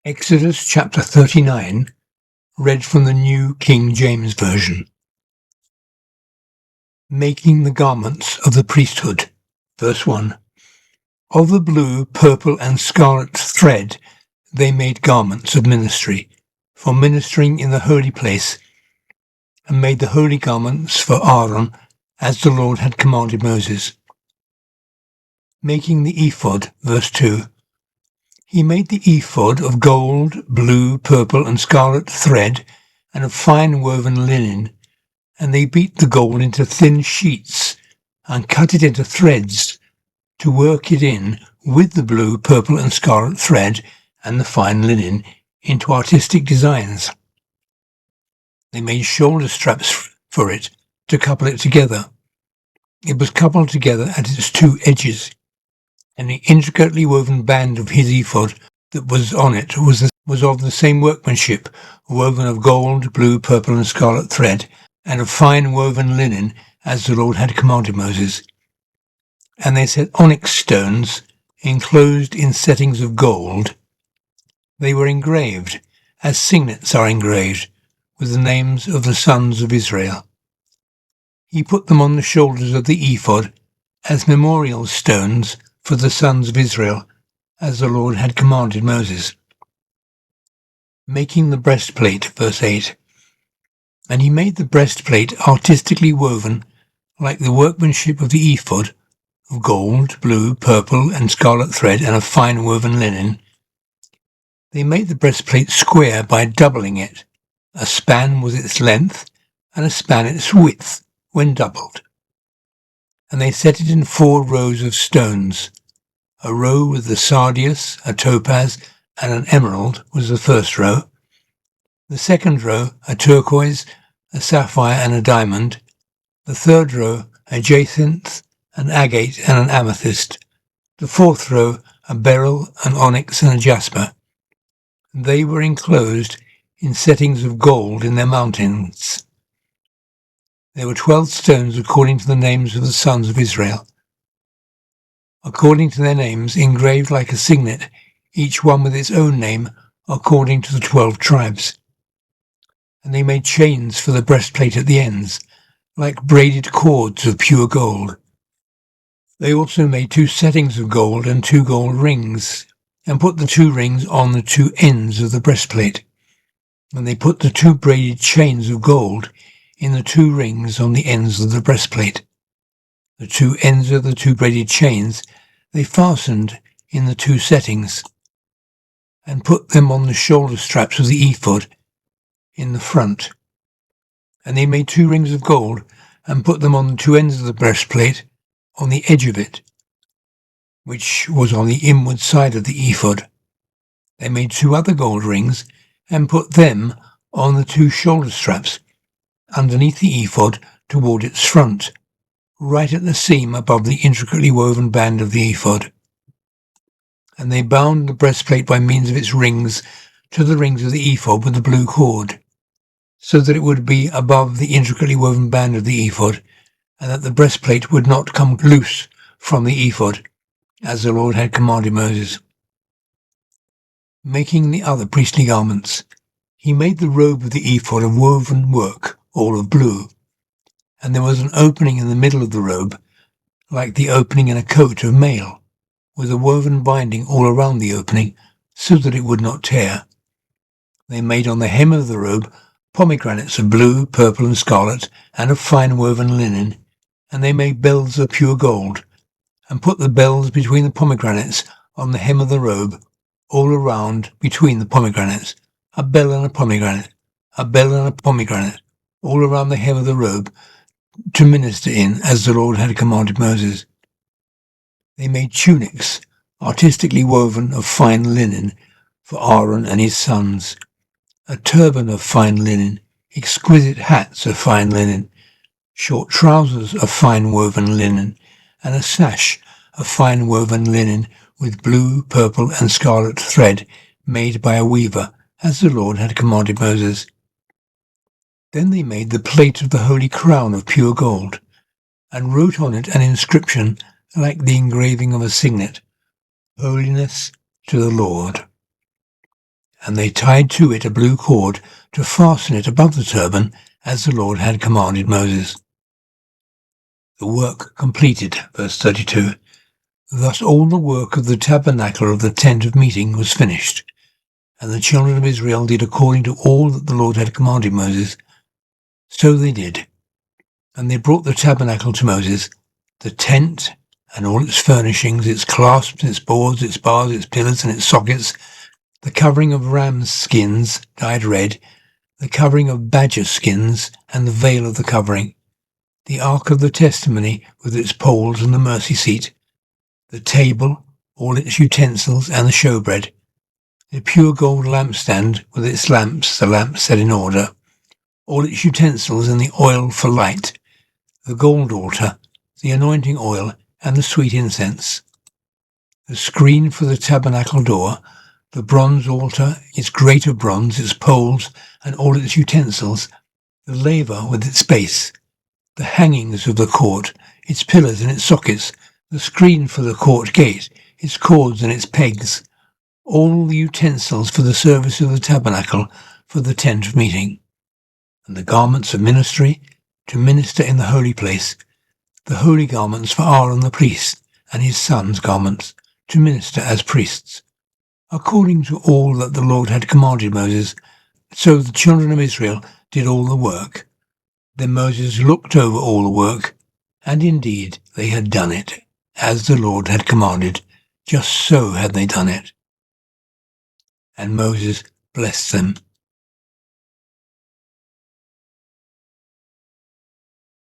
Exodus chapter 39, read from the New King James Version. Making the garments of the priesthood. Verse 1. Of the blue, purple, and scarlet thread they made garments of ministry, for ministering in the holy place, and made the holy garments for Aaron, as the Lord had commanded Moses. Making the ephod. Verse 2. He made the ephod of gold, blue, purple, and scarlet thread, and of fine woven linen, and they beat the gold into thin sheets, and cut it into threads, to work it in with the blue, purple, and scarlet thread, and the fine linen, into artistic designs. They made shoulder straps for it, to couple it together. It was coupled together at its two edges, and the intricately woven band of his ephod that was on it was of the same workmanship, woven of gold, blue, purple, and scarlet thread, and of fine woven linen, as the Lord had commanded Moses. And they set onyx stones, enclosed in settings of gold. They were engraved, as signets are engraved, with the names of the sons of Israel. He put them on the shoulders of the ephod, as memorial stones for the sons of Israel, as the Lord had commanded Moses. Making the breastplate. Verse 8. And he made the breastplate artistically woven, like the workmanship of the ephod, of gold, blue, purple, and scarlet thread, and of fine woven linen. They made the breastplate square by doubling it. A span was its length, and a span its width, when doubled. And they set it in 4 rows of stones. A row with the sardius, a topaz, and an emerald was the first row. The second row, a turquoise, a sapphire, and a diamond. The third row, a jacinth, an agate, and an amethyst. The fourth row, a beryl, an onyx, and a jasper. They were enclosed in settings of gold in their mountains. There were 12 stones according to the names of the sons of Israel, according to their names, engraved like a signet, each one with its own name, according to the 12 tribes. And they made chains for the breastplate at the ends, like braided cords of pure gold. They also made 2 settings of gold and 2 gold rings, and put the 2 rings on the 2 ends of the breastplate. And they put the 2 braided chains of gold in the 2 rings on the ends of the breastplate. The 2 ends of the 2 braided chains they fastened in the 2 settings, and put them on the shoulder straps of the ephod in the front. And they made 2 rings of gold, and put them on the 2 ends of the breastplate, on the edge of it, which was on the inward side of the ephod. They made 2 other gold rings, and put them on the 2 shoulder straps, underneath the ephod toward its front, right at the seam above the intricately woven band of the ephod. And they bound the breastplate by means of its rings to the rings of the ephod with the blue cord, so that it would be above the intricately woven band of the ephod, and that the breastplate would not come loose from the ephod, as the Lord had commanded Moses. Making the other priestly garments. He made the robe of the ephod of woven work, all of blue, and there was an opening in the middle of the robe, like the opening in a coat of mail, with a woven binding all around the opening, so that it would not tear. They made on the hem of the robe pomegranates of blue, purple, and scarlet, and of fine woven linen, and they made bells of pure gold, and put the bells between the pomegranates on the hem of the robe, all around between the pomegranates, a bell and a pomegranate, a bell and a pomegranate, all around the hem of the robe, to minister in, as the Lord had commanded Moses. They made tunics, artistically woven of fine linen, for Aaron and his sons, a turban of fine linen, exquisite hats of fine linen, short trousers of fine woven linen, and a sash of fine woven linen with blue, purple, and scarlet thread made by a weaver, as the Lord had commanded Moses. Then they made the plate of the holy crown of pure gold, and wrote on it an inscription like the engraving of a signet, Holiness to the Lord. and they tied to it a blue cord to fasten it above the turban, as the Lord had commanded Moses. The work completed, verse 32. Thus all the work of the tabernacle of the tent of meeting was finished, and the children of Israel did according to all that the Lord had commanded Moses. So they did. And they brought the tabernacle to Moses, the tent and all its furnishings, its clasps, its boards, its bars, its pillars, and its sockets, the covering of ram's skins dyed red, the covering of badger skins, and the veil of the covering, the ark of the testimony with its poles and the mercy seat, the table, all its utensils, and the showbread, the pure gold lampstand with its lamps, the lamps set in order, all its utensils and the oil for light, the gold altar, the anointing oil, and the sweet incense, the screen for the tabernacle door, the bronze altar, its grate of bronze, its poles, and all its utensils, the laver with its base, the hangings of the court, its pillars and its sockets, the screen for the court gate, its cords and its pegs, all the utensils for the service of the tabernacle, for the tent of meeting, and the garments of ministry, to minister in the holy place, the holy garments for Aaron the priest, and his sons' garments, to minister as priests, according to all that the Lord had commanded Moses. So the children of Israel did all the work. Then Moses looked over all the work, and indeed they had done it, as the Lord had commanded, just so had they done it. And Moses blessed them